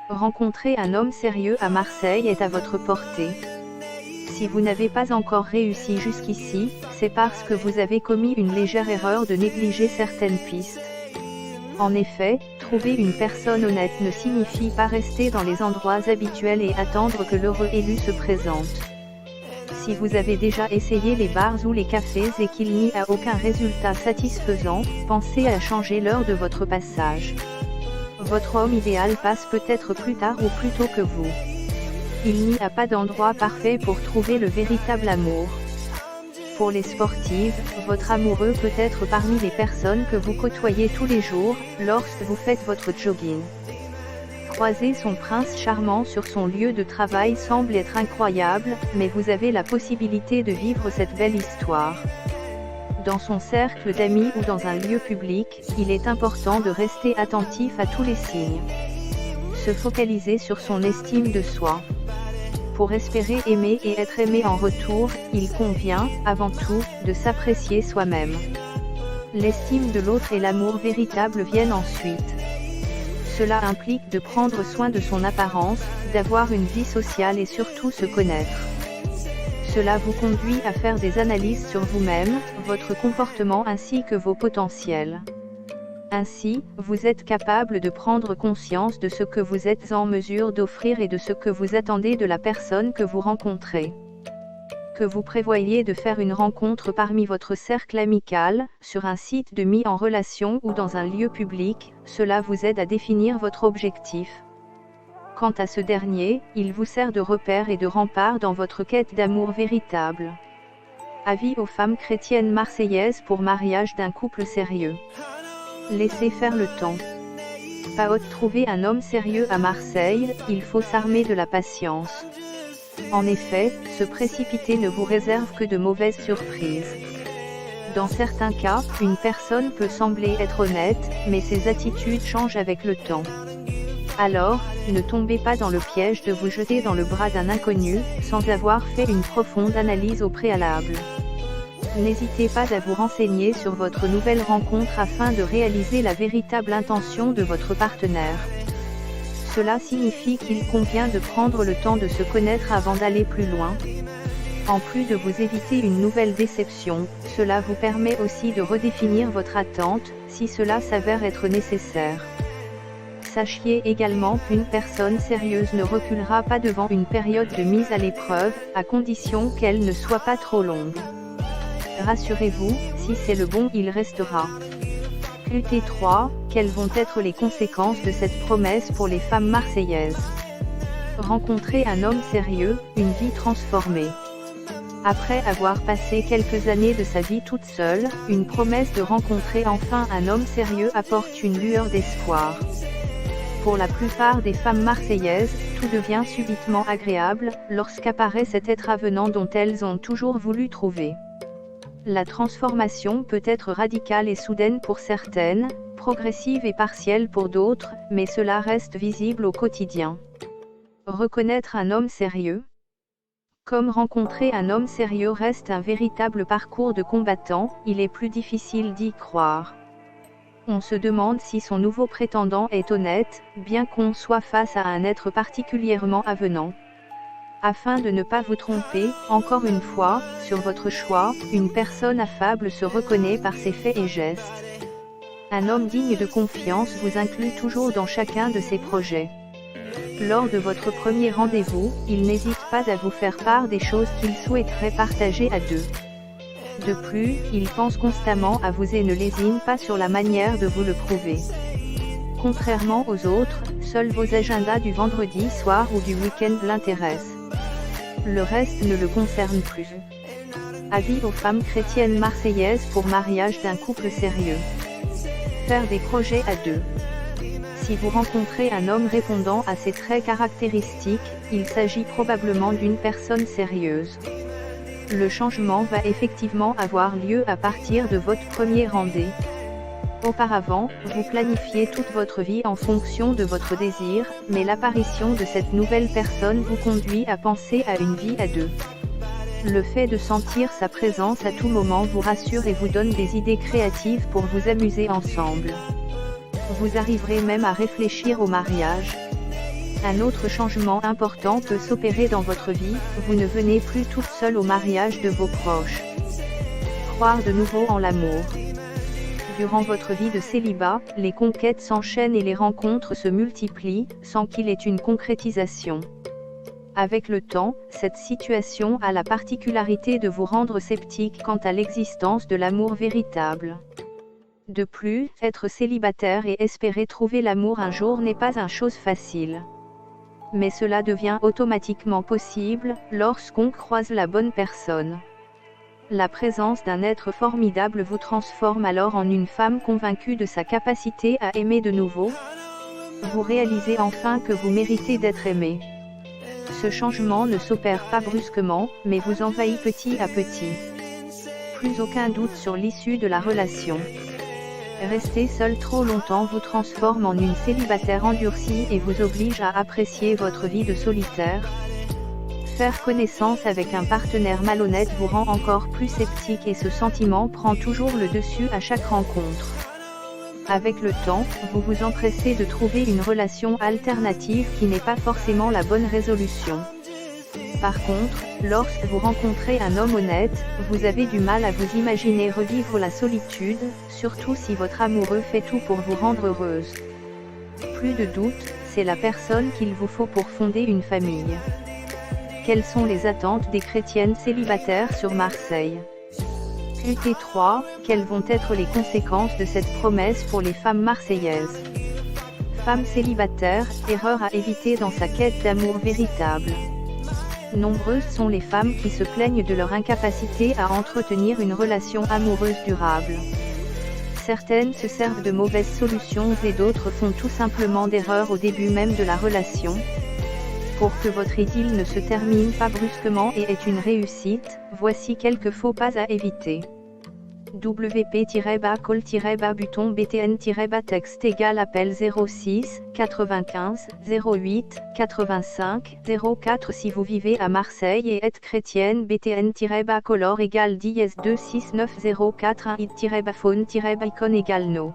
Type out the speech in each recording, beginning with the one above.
Rencontrer un homme sérieux à Marseille est à votre portée. Si vous n'avez pas encore réussi jusqu'ici, c'est parce que vous avez commis une légère erreur de négliger certaines pistes. En effet, trouver une personne honnête ne signifie pas rester dans les endroits habituels et attendre que l'heureux élu se présente. Si vous avez déjà essayé les bars ou les cafés et qu'il n'y a aucun résultat satisfaisant, pensez à changer l'heure de votre passage. Votre homme idéal passe peut-être plus tard ou plus tôt que vous. Il n'y a pas d'endroit parfait pour trouver le véritable amour. Pour les sportives, votre amoureux peut être parmi les personnes que vous côtoyez tous les jours, lorsque vous faites votre jogging. Croiser son prince charmant sur son lieu de travail semble être incroyable, mais vous avez la possibilité de vivre cette belle histoire. Dans son cercle d'amis ou dans un lieu public, il est important de rester attentif à tous les signes. Se focaliser sur son estime de soi. Pour espérer aimer et être aimé en retour, il convient, avant tout, de s'apprécier soi-même. L'estime de l'autre et l'amour véritable viennent ensuite. Cela implique de prendre soin de son apparence, d'avoir une vie sociale et surtout se connaître. Cela vous conduit à faire des analyses sur vous-même, votre comportement ainsi que vos potentiels. Ainsi, vous êtes capable de prendre conscience de ce que vous êtes en mesure d'offrir et de ce que vous attendez de la personne que vous rencontrez. Que vous prévoyez de faire une rencontre parmi votre cercle amical, sur un site de mise en relation ou dans un lieu public, cela vous aide à définir votre objectif. Quant à ce dernier, il vous sert de repère et de rempart dans votre quête d'amour véritable. Avis aux femmes chrétiennes marseillaises pour mariage d'un couple sérieux. Laissez faire le temps. Pas hâte trouver un homme sérieux à Marseille, il faut s'armer de la patience. En effet, se précipiter ne vous réserve que de mauvaises surprises. Dans certains cas, une personne peut sembler être honnête, mais ses attitudes changent avec le temps. Alors, ne tombez pas dans le piège de vous jeter dans le bras d'un inconnu, sans avoir fait une profonde analyse au préalable. N'hésitez pas à vous renseigner sur votre nouvelle rencontre afin de réaliser la véritable intention de votre partenaire. Cela signifie qu'il convient de prendre le temps de se connaître avant d'aller plus loin. En plus de vous éviter une nouvelle déception, cela vous permet aussi de redéfinir votre attente, si cela s'avère être nécessaire. Sachez également qu'une personne sérieuse ne reculera pas devant une période de mise à l'épreuve, à condition qu'elle ne soit pas trop longue. Rassurez-vous, si c'est le bon, il restera. QT3, quelles vont être les conséquences de cette promesse pour les femmes marseillaises? Rencontrer un homme sérieux, une vie transformée. Après avoir passé quelques années de sa vie toute seule, une promesse de rencontrer enfin un homme sérieux apporte une lueur d'espoir. Pour la plupart des femmes marseillaises, tout devient subitement agréable, lorsqu'apparaît cet être avenant dont elles ont toujours voulu trouver. La transformation peut être radicale et soudaine pour certaines, progressive et partielle pour d'autres, mais cela reste visible au quotidien. Reconnaître un homme sérieux. Comme rencontrer un homme sérieux reste un véritable parcours de combattant, il est plus difficile d'y croire. On se demande si son nouveau prétendant est honnête, bien qu'on soit face à un être particulièrement avenant. Afin de ne pas vous tromper, encore une fois, sur votre choix, une personne affable se reconnaît par ses faits et gestes. Un homme digne de confiance vous inclut toujours dans chacun de ses projets. Lors de votre premier rendez-vous, il n'hésite pas à vous faire part des choses qu'il souhaiterait partager à deux. De plus, il pense constamment à vous et ne lésine pas sur la manière de vous le prouver. Contrairement aux autres, seuls vos agendas du vendredi soir ou du week-end l'intéressent. Le reste ne le concerne plus. Avis aux femmes chrétiennes marseillaises pour mariage d'un couple sérieux. Faire des projets à deux. Si vous rencontrez un homme répondant à ces traits caractéristiques, il s'agit probablement d'une personne sérieuse. Le changement va effectivement avoir lieu à partir de votre premier rendez-vous. Auparavant, vous planifiez toute votre vie en fonction de votre désir, mais l'apparition de cette nouvelle personne vous conduit à penser à une vie à deux. Le fait de sentir sa présence à tout moment vous rassure et vous donne des idées créatives pour vous amuser ensemble. Vous arriverez même à réfléchir au mariage. Un autre changement important peut s'opérer dans votre vie, vous ne venez plus toute seule au mariage de vos proches. Croire de nouveau en l'amour. Durant votre vie de célibat, les conquêtes s'enchaînent et les rencontres se multiplient, sans qu'il ait une concrétisation. Avec le temps, cette situation a la particularité de vous rendre sceptique quant à l'existence de l'amour véritable. De plus, être célibataire et espérer trouver l'amour un jour n'est pas une chose facile. Mais cela devient automatiquement possible, lorsqu'on croise la bonne personne. La présence d'un être formidable vous transforme alors en une femme convaincue de sa capacité à aimer de nouveau. Vous réalisez enfin que vous méritez d'être aimé. Ce changement ne s'opère pas brusquement, mais vous envahit petit à petit. Plus aucun doute sur l'issue de la relation. Rester seul trop longtemps vous transforme en une célibataire endurcie et vous oblige à apprécier votre vie de solitaire. Faire connaissance avec un partenaire malhonnête vous rend encore plus sceptique et ce sentiment prend toujours le dessus à chaque rencontre. Avec le temps, vous vous empressez de trouver une relation alternative qui n'est pas forcément la bonne résolution. Par contre, lorsque vous rencontrez un homme honnête, vous avez du mal à vous imaginer revivre la solitude, surtout si votre amoureux fait tout pour vous rendre heureuse. Plus de doute, c'est la personne qu'il vous faut pour fonder une famille. Quelles sont les attentes des chrétiennes célibataires sur Marseille? UT3, quelles vont être les conséquences de cette promesse pour les femmes marseillaises? Femme célibataire, erreur à éviter dans sa quête d'amour véritable. Nombreuses sont les femmes qui se plaignent de leur incapacité à entretenir une relation amoureuse durable. Certaines se servent de mauvaises solutions et d'autres font tout simplement d'erreurs au début même de la relation. Pour que votre idylle ne se termine pas brusquement et ait une réussite, voici quelques faux pas à éviter. WP-call-buton BTN-texte égale appel 06 95 08 85 04 si vous vivez à Marseille et êtes chrétienne BTN-color égale 26904 it-phone-icon égale no.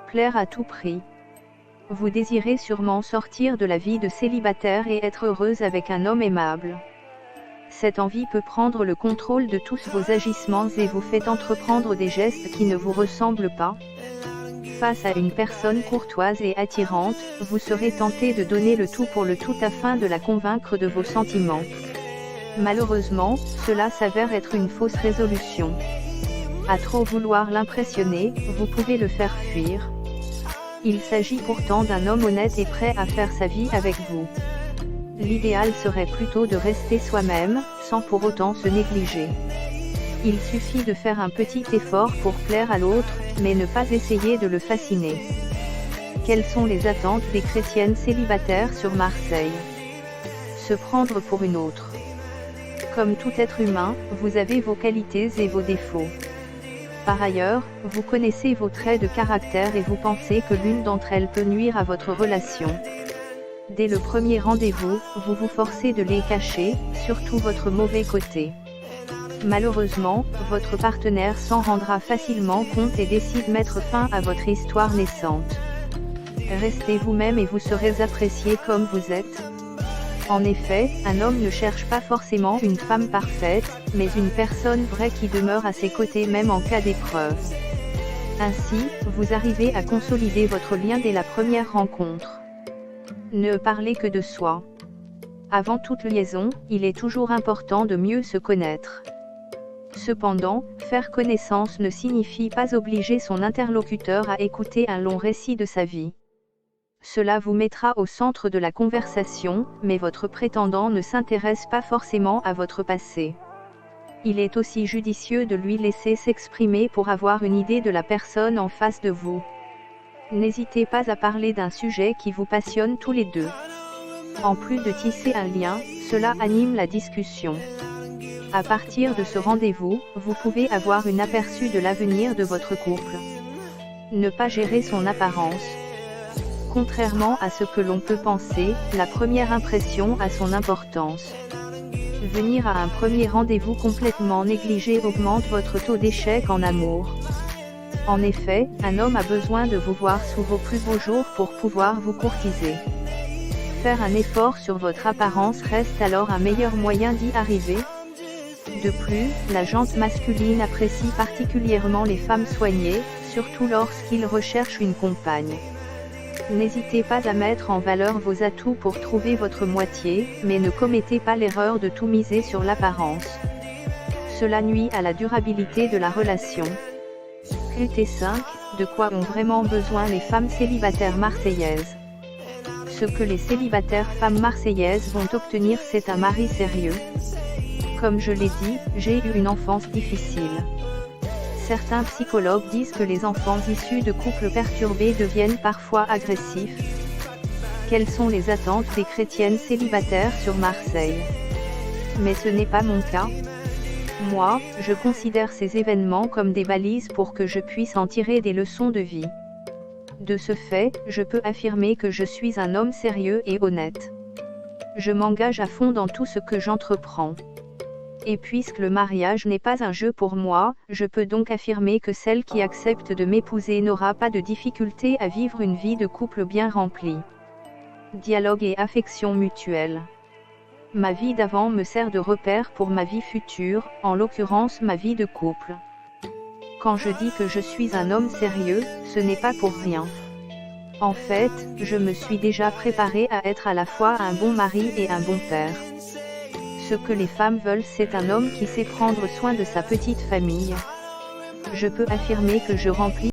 Plaire à tout prix. Vous désirez sûrement sortir de la vie de célibataire et être heureuse avec un homme aimable. Cette envie peut prendre le contrôle de tous vos agissements et vous fait entreprendre des gestes qui ne vous ressemblent pas. Face à une personne courtoise et attirante, vous serez tenté de donner le tout pour le tout afin de la convaincre de vos sentiments. Malheureusement, cela s'avère être une fausse résolution. À trop vouloir l'impressionner, vous pouvez le faire fuir. Il s'agit pourtant d'un homme honnête et prêt à faire sa vie avec vous. L'idéal serait plutôt de rester soi-même, sans pour autant se négliger. Il suffit de faire un petit effort pour plaire à l'autre, mais ne pas essayer de le fasciner. Quelles sont les attentes des chrétiennes célibataires sur Marseille? Se prendre pour une autre. Comme tout être humain, vous avez vos qualités et vos défauts. Par ailleurs, vous connaissez vos traits de caractère et vous pensez que l'une d'entre elles peut nuire à votre relation. Dès le premier rendez-vous, vous vous forcez de les cacher, surtout votre mauvais côté. Malheureusement, votre partenaire s'en rendra facilement compte et décide de mettre fin à votre histoire naissante. Restez vous-même et vous serez apprécié comme vous êtes. En effet, un homme ne cherche pas forcément une femme parfaite, mais une personne vraie qui demeure à ses côtés même en cas d'épreuve. Ainsi, vous arrivez à consolider votre lien dès la première rencontre. Ne parlez que de soi. Avant toute liaison, il est toujours important de mieux se connaître. Cependant, faire connaissance ne signifie pas obliger son interlocuteur à écouter un long récit de sa vie. Cela vous mettra au centre de la conversation, mais votre prétendant ne s'intéresse pas forcément à votre passé. Il est aussi judicieux de lui laisser s'exprimer pour avoir une idée de la personne en face de vous. N'hésitez pas à parler d'un sujet qui vous passionne tous les deux. En plus de tisser un lien, cela anime la discussion. À partir de ce rendez-vous, vous pouvez avoir un aperçu de l'avenir de votre couple. Ne pas gérer son apparence. Contrairement à ce que l'on peut penser, la première impression a son importance. Venir à un premier rendez-vous complètement négligé augmente votre taux d'échec en amour. En effet, un homme a besoin de vous voir sous vos plus beaux jours pour pouvoir vous courtiser. faire un effort sur votre apparence reste alors un meilleur moyen d'y arriver. De plus, la gente masculine apprécie particulièrement les femmes soignées, surtout lorsqu'ils recherchent une compagne. N'hésitez pas à mettre en valeur vos atouts pour trouver votre moitié, mais ne commettez pas l'erreur de tout miser sur l'apparence. Cela nuit à la durabilité de la relation. QT5, de quoi ont vraiment besoin les femmes célibataires marseillaises? Ce que les célibataires femmes marseillaises vont obtenir, c'est un mari sérieux. Comme je l'ai dit, j'ai eu une enfance difficile. Certains psychologues disent que les enfants issus de couples perturbés deviennent parfois agressifs. Quelles sont les attentes des chrétiennes célibataires sur Marseille? Mais ce n'est pas mon cas. Moi, je considère ces événements comme des balises pour que je puisse en tirer des leçons de vie. De ce fait, je peux affirmer que je suis un homme sérieux et honnête. Je m'engage à fond dans tout ce que j'entreprends. Et puisque le mariage n'est pas un jeu pour moi, je peux donc affirmer que celle qui accepte de m'épouser n'aura pas de difficulté à vivre une vie de couple bien remplie. Dialogue et affection mutuelle. Ma vie d'avant me sert de repère pour ma vie future, en l'occurrence ma vie de couple. Quand je dis que je suis un homme sérieux, ce n'est pas pour rien. En fait, je me suis déjà préparé à être à la fois un bon mari et un bon père. Ce que les femmes veulent, c'est un homme qui sait prendre soin de sa petite famille. Je peux affirmer que je remplis